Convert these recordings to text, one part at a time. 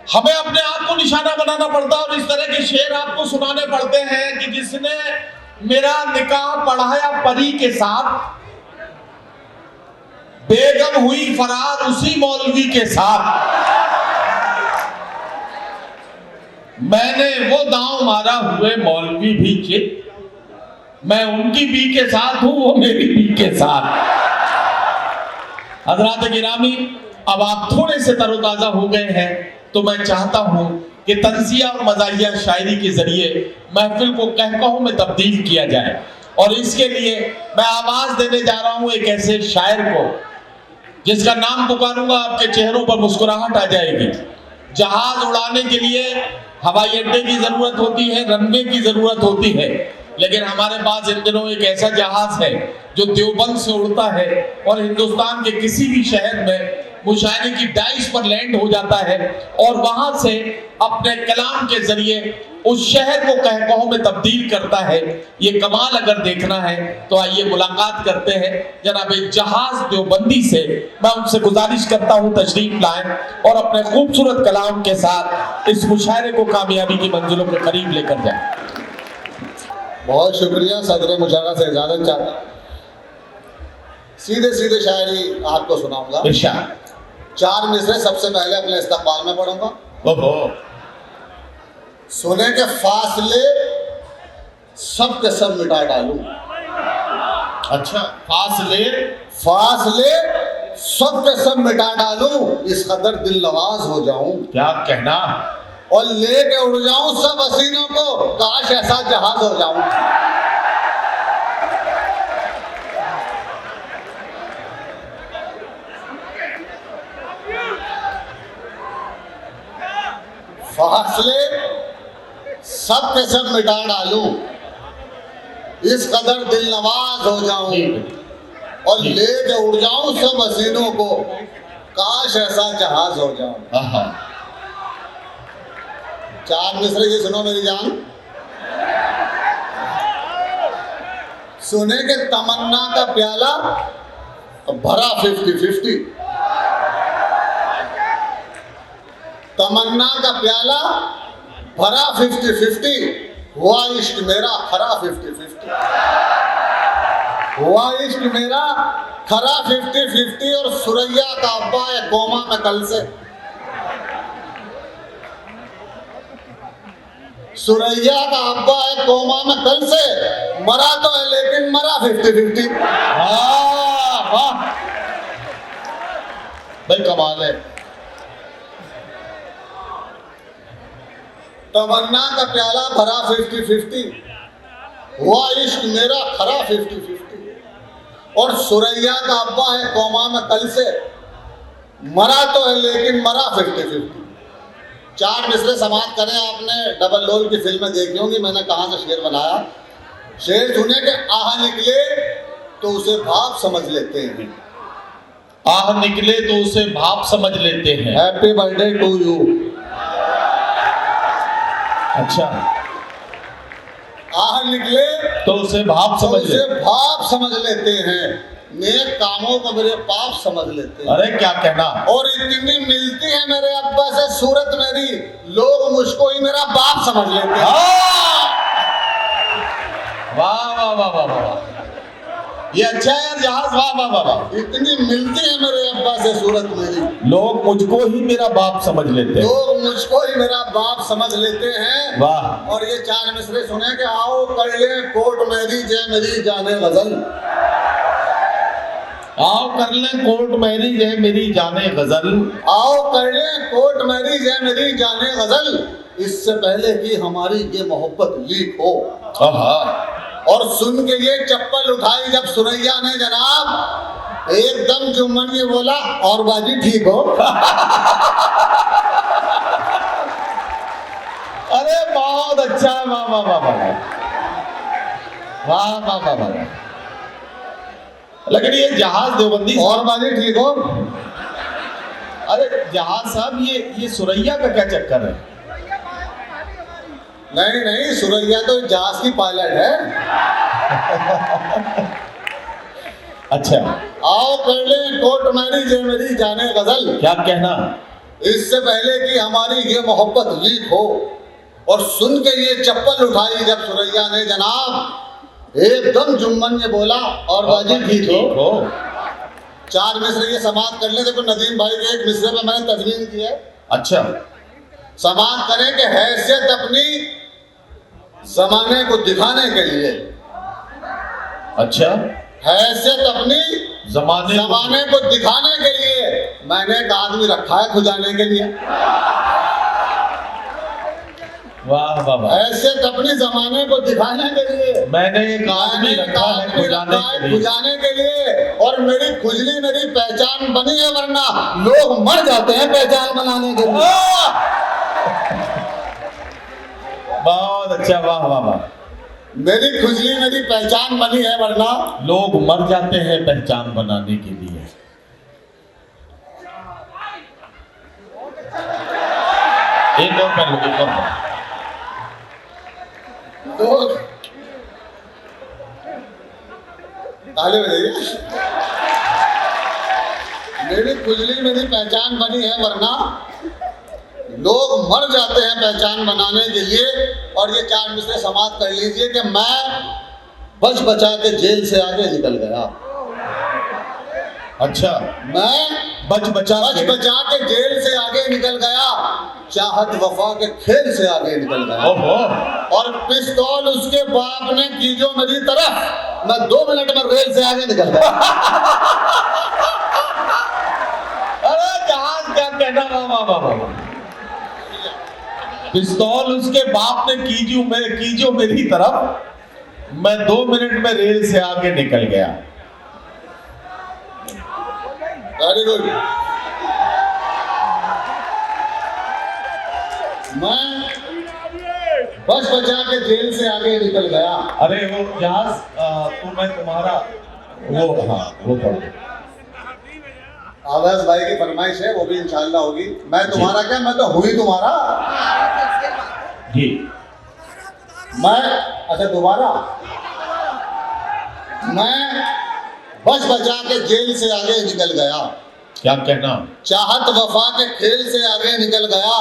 हमें अपने आप को निशाना बनाना पड़ता है और इस तरह के शेर आपको सुनाने पड़ते हैं कि जिसने मेरा निकाह पढ़ाया परी के साथ, बेगम हुई फरार उसी मौलवी के साथ। मैंने वो दांव मारा हुए मौलवी भी चित, मैं उनकी बी के साथ हूं, वो मेरी बी के साथ। हजरात गिरामी, अब आप थोड़े से तरोताजा हो गए हैं तो मैं चाहता हूं कि तंजिया और मज़ाहिया शायरी के जरिए महफिल को कहकहों में तब्दील किया जाए। और इसके लिए मैं आवाज देने जा रहा हूं एक ऐसे शायर को जिसका नाम पुकारूंगा आपके चेहरों पर मुस्कुराहट आ जाएगी। जहाज उड़ाने के लिए हवाई अड्डे की जरूरत होती है, रनवे की जरूरत होती है, लेकिन हमारे पास इन दिनों एक ऐसा जहाज है जो देवबंद से उड़ता है और हिंदुस्तान के किसी भी शहर में मुशायरे की डाइस पर लैंड हो जाता है और वहां से अपने कलाम के जरिए उस शहर को कहकहों में तब्दील करता है। ये कमाल अगर देखना है तो आइए मुलाकात करते हैं जनाब जहाज देवबंदी से। मैं उनसे गुजारिश करता हूं तशरीफ लाएं और अपने खूबसूरत कलाम के साथ इस मुशायरे को कामयाबी की मंजिलों के करीब लेकर जाएं। बहुत शुक्रिया। सदर मुशायरा से इजाजत चाहता, सीधे सीधे शायरी आपको सुनाऊंगा। इरशाद। 4 मिसरे सबसे पहले अपने इस्तकबाल में पढ़ूंगा। सुने के फासले सब के सब मिटा डालूं। अच्छा, फासले फासले सब के सब मिटा डालूं, इस कदर दिल नवाज हो जाऊं। क्या कहना। और लेके उड़ जाऊं सब हसीनों को, काश ऐसा जहाज हो जाऊं। फासले सब के सब मिटा डालूं, इस कदर दिल नवाज हो जाऊं। और लेके उड़ जाऊं सब हसीनों को, काश ऐसा जहाज हो जाऊं। 4 मिसरे ये सुनो मेरी जान। सुने के तमन्ना का प्याला भरा 50-50, तमन्ना का प्याला भरा 50-50, हुआ इश्क मेरा खरा 50-50, हुआ इश्क मेरा खरा 50-50। और सुरैया का अब्बा है कोमा में कल से, सुरैया का अब्बा है कोमा में कल से, मरा तो है लेकिन मरा 50-50। वाह भाई, कमाल है। तमन्ना का प्याला भरा 50-50, हुआ इश्क मेरा खरा 50-50। और सुरैया का अब्बा है कौमा में कल से, मरा तो है लेकिन मरा 50-50। 4 मिसरे समाप्त करें। आपने डबल रोल की फिल्में देखी होंगी, मैंने कहाँ से शेर बनाया। शेर सुने के आह निकले तो उसे भाप समझ लेते हैं, आह निकले तो उसे भाप समझ लेते हैं। Happy birthday to you. अच्छा, आह निकले तो उसे भाप समझ उसे भाप समझ लेते हैं, नेक कामों को मेरे पाप समझ लेते हैं। अरे क्या कहना। और इतनी मिलती है मेरे अब्बा से सूरत मेरी, लोग मुझको ही मेरा बाप समझ लेते हैं। वाह वाह वाह वाह वाह, ये अच्छा है यार जहाज। वाह वाह वाह वाह। इतनी मिलती है मेरे अब्बा से सूरत मेरी, लोग मुझको ही मेरा बाप समझ लेते हैं, लोग मुझको ही मेरा बाप समझ लेते हैं। वाह। और ये 4 मिसरे सुने कि आओ कर ले कोर्ट मेरी जय मेरी जाने गजल, आओ कर ले कोर्ट मेरी जय मेरी जाने गजल, आओ कर ले कोर्ट मेरी जय मेरी जाने गजल, इससे पहले कि हमारी ये मोहब्बत लीक हो। और सुन के ये चप्पल उठाई जब सुरैया ने जनाब, एकदम जुम्मन ये बोला और बाजी ठीक हो। अरे बहुत अच्छा है। वाह वाह वाह वाह वाह वाह वाह वाह। लेकिन ये जहाज देवबंदी और बाजी ठीक हो। अरे जहाज साहब, ये सुरैया का क्या चक्कर है। नहीं नहीं, सुरैया तो जहाज की पायलट है। अच्छा, आओ कर ले कोर्ट मेरी जय मेरी जाने गजल, क्या कहना। इससे पहले कि हमारी ये मोहब्बत लीक हो, और सुन के ये चप्पल उठाई जब सुरैया ने जनाब, एकदम जुम्मन ने बोला और बाजी ठीक हो। 4 मिसरे ये समाप्त कर ले। देखो नदीम भाई के एक मिसरे पे मैंने तजवीज़ की है। अच्छा, समाप्त करें कि हैसियत अपनी जमाने को दिखाने के लिए, अच्छा, हैसियत अपनी जमाने को दिखाने के लिए मैंने एक आदमी रखा है खुजाने के लिए। वाह वाह वाह। हैसियत अपनी जमाने को दिखाने के लिए मैंने एक आदमी रखा है खुजाने के लिए, और मेरी खुजली मेरी पहचान बनी है, वरना लोग मर जाते हैं पहचान बनाने के लिए। बहुत अच्छा, वाह वाह वाह। मेरी खुजली मेरी पहचान बनी है, वरना लोग मर जाते हैं पहचान बनाने के लिए। एक और पहलू, एक और पहलू। लोग ताले बजाइए। मेरी खुजली मेरी पहचान बनी है, वरना लोग मर जाते हैं पहचान बनाने के लिए। और ये 4 मिसरे समाप्त कर लीजिए कि मैं बच बचा के जेल से आगे निकल गया। अच्छा, मैं बच बचा के जेल से आगे निकल गया, चाहत वफा के खेल से आगे निकल गया। ओहो। और पिस्तौल उसके बाप ने की जो मेरी तरफ, मैं 2 मिनट में रेल से आगे निकल गया। अरे जहाज क्या कहना, वाह वाह वाह। पिस्तौल उसके बाप ने की जो मेरी तरफ, मैं 2 मिनट में रेल से आगे निकल गया। Very good. मैं बच बचा के जेल से आगे निकल गया। अरे वो जहाज तो मैं तुम्हारा वो, हाँ वो पढ़ दो। आवाज भाई की फरमाइश है, वो भी इंशाल्लाह होगी। मैं तुम्हारा क्या, मैं तो हुई तुम्हारा जी। मैं, अच्छा दोबारा, मैं बच बचा के जेल से आगे निकल गया। क्या कहना? चाहत वफा के खेल से आगे निकल गया,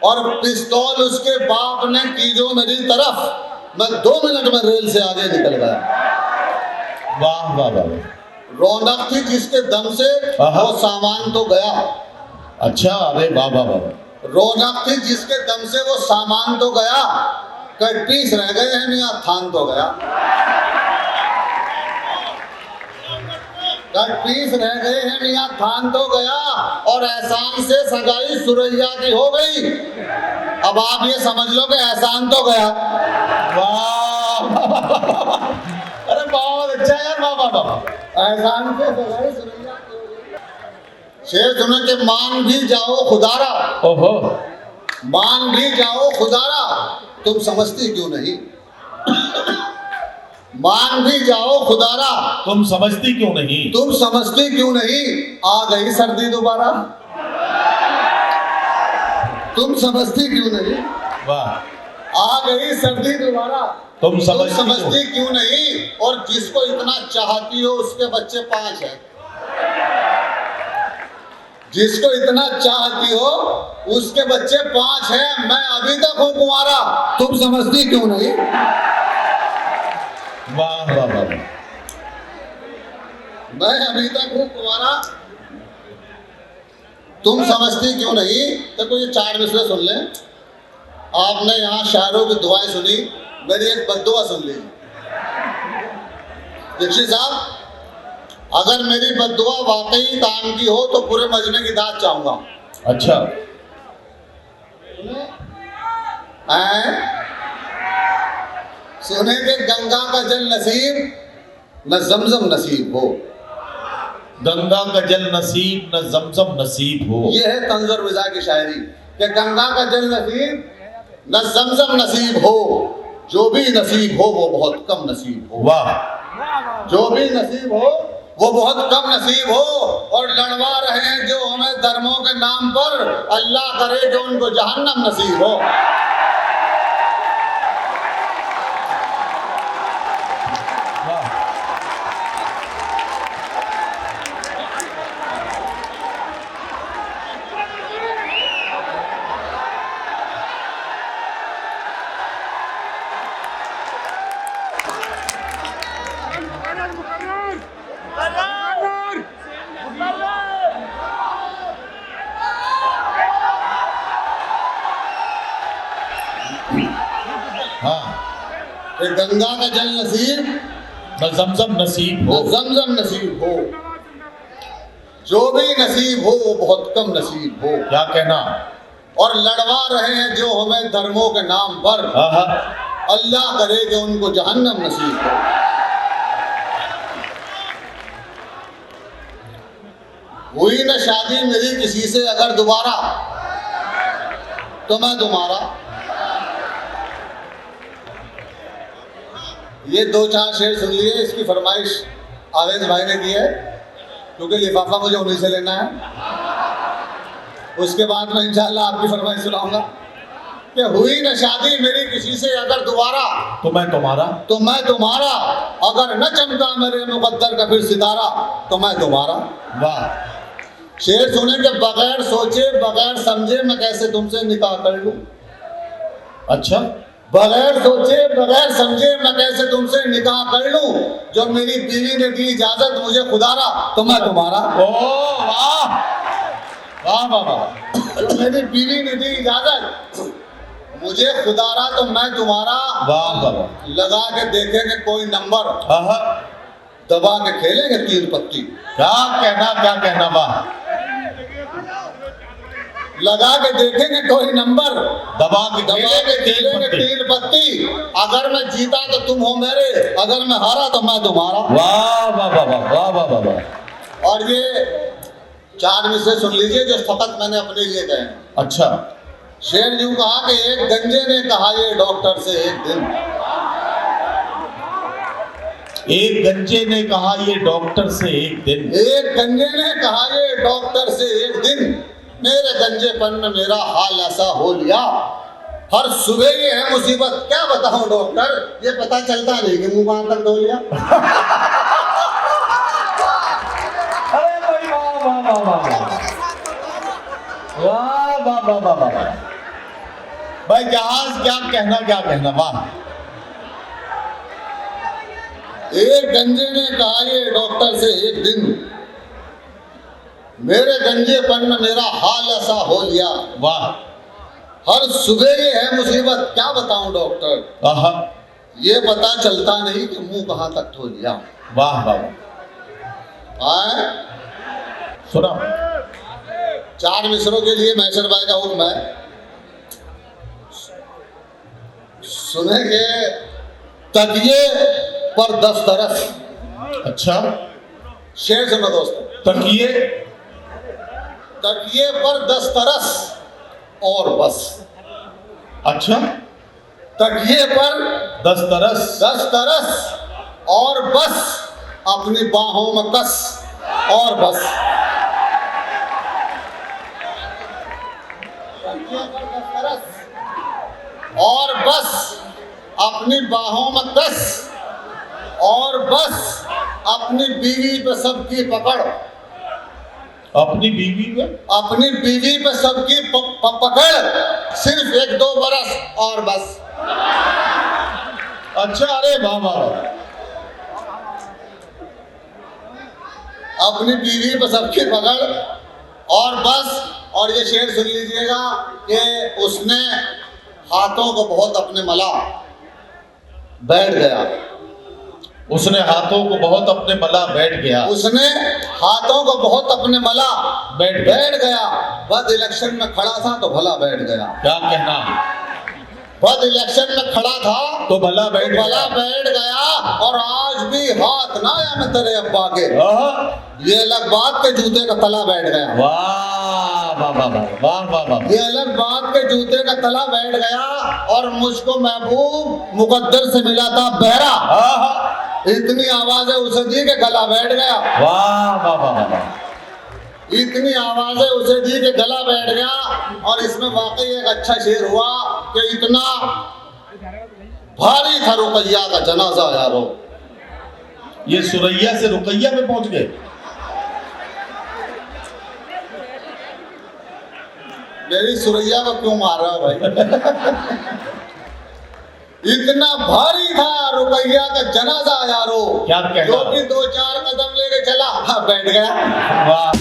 और पिस्तौल उसके बाप ने की जो मेरी तरफ, मैं 2 मिनट में रेल से आगे निकल गया। वाह वाह वाह। रौनक थी जिसके दम से वो सामान तो गया। अच्छा, अरे वाह वाह वाह। रौनक थी जिसके दम से वो सामान तो गया, कई पीस रह गए हैं मियां थान तो गया। कई पीस रह गए हैं मियां थान तो गया, और एहसान से सगाई सुरैया की हो गई। अब आप ये समझ लो कि एहसान तो गया। वाह, अरे बहुत अच्छा यार, वाह वाह वाह। एहसान से सगाई सुरैया की हो गई। शेर सुने के मान भी जाओ खुदारा, ओहो, मान भी जाओ खुदारा, तुम समझती क्यों नहीं। मान भी जाओ खुदारा, तुम समझती क्यों नहीं। तुम समझती क्यों नहीं। आ गई सर्दी दोबारा, तुम समझती क्यों नहीं। वाह। आ गई सर्दी दोबारा, तुम समझती क्यों नहीं। और जिसको इतना चाहती हो उसके बच्चे 5 हैं। जिसको इतना चाहती हो उसके बच्चे 5 हैं। मैं अभी तक हूं कुंवारा, तुम समझती क्यों नहीं। वाह वाह वाह। मैं अभी तक हूं कुंवारा, तुम समझती क्यों नहीं। देखो ये 4 मिसरे सुन लें। आपने यहाँ शायरों की दुआएं सुनी, मेरी एक बद्दुआ सुन ली। दीक्षित साहब, अगर मेरी बद्दुआ वाकई काम की हो तो पूरे मजमे की दाद चाहूंगा। अच्छा, सुने के गंगा का जल नसीब न जमजम नसीब हो। गंगा का जल नसीब न जमजम नसीब हो। ये है तंज़ुर विज़ा की शायरी कि गंगा का जल नसीब न जमजम नसीब हो, जो भी नसीब हो वो बहुत कम नसीब हो। वाह। जो भी नसीब हो वो बहुत कम नसीब हो। और लड़वा रहे हैं जो हमें धर्मों के नाम पर, अल्लाह करे जो उनको जहन्नम नसीब हो। गंगा का जल नसीब, न जमजम नसीब न हो। जमजम नसीब हो। जो भी नसीब हो वो बहुत कम नसीब हो। क्या कहना। और लड़वा रहे हैं जो हमें धर्मों के नाम पर, आहा। अल्लाह करे कि उनको जहन्नम नसीब हो। हुई न शादी मेरी किसी से अगर दोबारा, तो मैं तुम्हारा। ये 2-4 शेर सुन लिए, इसकी फरमाइश आवेश भाई ने की है, क्योंकि लिफाफा मुझे उन्हीं से लेना है। उसके बाद मैं इंशाल्लाह आपकी फरमाइश सुनाऊंगा कि हुई न शादी मेरी किसी से अगर दोबारा, तो मैं तुम्हारा। तो मैं तुम्हारा। अगर न चमका मेरे मुकद्दर का फिर सितारा, तो मैं तुम्हारा। वाह। शेर सुने के बगैर सोचे बगैर समझे मैं कैसे तुमसे निकाह कर लूं। अच्छा। बगैर सोचे बगैर समझे मैं कैसे तुमसे निकाह कर लूं। जो मेरी बीवी ने दी इजाजत मुझे खुदारा, तो मैं तुम्हारा। ओ वाह वाह वाह वाह। जो मेरी बीवी ने दी इजाजत मुझे खुदारा, तो मैं तुम्हारा। वाह वाह वाह। लगा के देखेंगे कोई नंबर, आहा। दबा के खेलेंगे 3 पत्ती। क्या कहना, क्या कहना। वाह। लगा के देखेंगे कोई नंबर, दबा के खेलेंगे 3 पत्ती। अगर मैं जीता तो तुम हो मेरे, अगर मैं हारा तो मैं तुम्हारा। वाह वाह वाह वाह वाह वाह वाह वाह। और ये 4 मिसरे सुन लीजिए जो फकत मैंने अपने लिए गए। अच्छा। शेर यूं कहा कि एक गंजे ने कहा ये डॉक्टर से एक दिन, एक गंजे ने कहा ये डॉक्टर से एक दिन। एक गंजे ने कहा ये डॉक्टर से एक दिन, मेरे गंजेपन में मेरा हाल ऐसा हो लिया। हर सुबह ये है मुसीबत, क्या बताऊं डॉक्टर, ये पता चलता नहीं कि मुंह कहां तक धो लिया। अरे भाई वाह वाह वाह वाह वाह वाह वाह वाह वाह वाह। भाई जहाज क्या कहना, क्या कहना। वाह। एक गंजे ने कहा ये डॉक्टर से एक दिन, मेरे गंजेपन में मेरा हाल ऐसा हो लिया। वाह। हर सुबह ये है मुसीबत, क्या बताऊं डॉक्टर, आहा। ये पता चलता नहीं कि मुंह कहां तक धो लिया। वाह वाह। आए सुना। 4 मिसरों के लिए मैसर भाई का हुक्म है, सुनेंगे। तकिए पर दस्तरस। अच्छा। शेर सुनो दोस्तों। तकिए। तकिए पर दस्तरस और बस। अच्छा। तकिए पर दस्तरस। दस्तरस और बस, अपनी बाहों में कस और बस। तकिए पर दस्तरस और बस, अपनी बाहों में कस और बस, अपनी बीवी पे सबकी पकड़। अपनी बीवी में। अपनी बीवी पे सबकी पकड़, सिर्फ 1-2 बरस और बस। अच्छा। अरे वाह वाह वाह। अपनी बीवी पे सबकी पकड़ और बस। और ये शेर सुन लीजिएगा कि उसने हाथों को बहुत अपने मला, बैठ गया। उसने हाथों को बहुत अपने मला, बैठ गया। उसने हाथों को बहुत अपने मला, बैठ गया। बद इलेक्शन में खड़ा था तो भला बैठ गया। क्या कहना। बद इलेक्शन में खड़ा था तो भला बैठ गया। और आज भी हाथ ना आया मैं तेरे अब्बा के, ये अलग बात के जूते का तला बैठ गया। वाह वाह वाह वाह वाह वाह। ये अलग बात के जूते का तला बैठ गया। और मुझको महबूब मुकद्दर से मिला था बहरा, इतनी आवाजें उसे दी के गला बैठ गया। वाह वाह वाह वाह। इतनी आवाजें उसे दी के गला बैठ गया। और इसमें वाकई एक अच्छा शेर हुआ कि इतना भारी था रुकैया का जनाजा यारो। ये सुरैया से रुकैया में पहुंच गए। मेरी सुरैया को क्यों मार रहा है भाई। इतना भारी था रुकैया का जनाजा यारो, क्या कहना। जो कि 2-4 कदम लेके चला, बैठ गया। वाह।